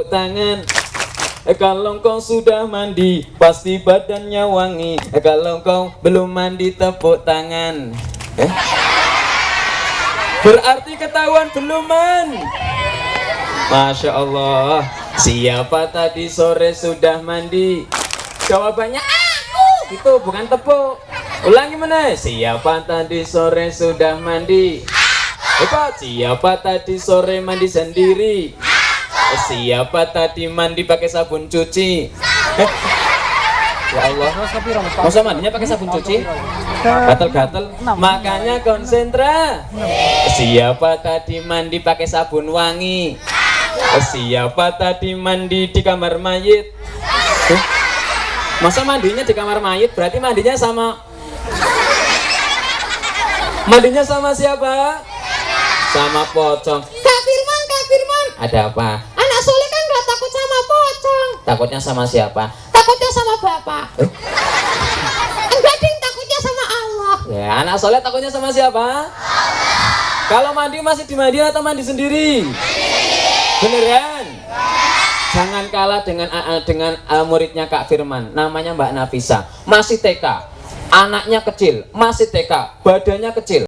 tangan. Kalau kau sudah mandi pasti badannya wangi. Kalau kau belum mandi tepuk tangan. Berarti ketahuan belum, man. Masya Allah. Siapa tadi sore sudah mandi? Jawabannya aku. Itu bukan tepuk. Ulangi mana? Siapa tadi sore sudah mandi? Hebat. Siapa tadi sore mandi sendiri? Siapa tadi mandi pakai sabun cuci? Ya Allah, masa mandinya pakai sabun cuci? Gatel-gatel. Makanya konsentra. Siapa tadi mandi pakai sabun wangi? Siapa tadi mandi di kamar mayit? Masa mandinya di kamar mayit? Berarti mandinya sama siapa? Sama pocong. Kak Firman, ada apa? Anak soleh kan gak takut sama pocong. Takutnya sama siapa? Takutnya sama bapak. Enggak ding, takutnya sama Allah. Ya, anak soleh takutnya sama siapa? Kalau mandi masih dimandiin atau mandi sendiri? Beneran? Jangan kalah dengan muridnya Kak Firman, namanya Mbak Nafisa, masih TK, anaknya kecil, masih TK, badannya kecil.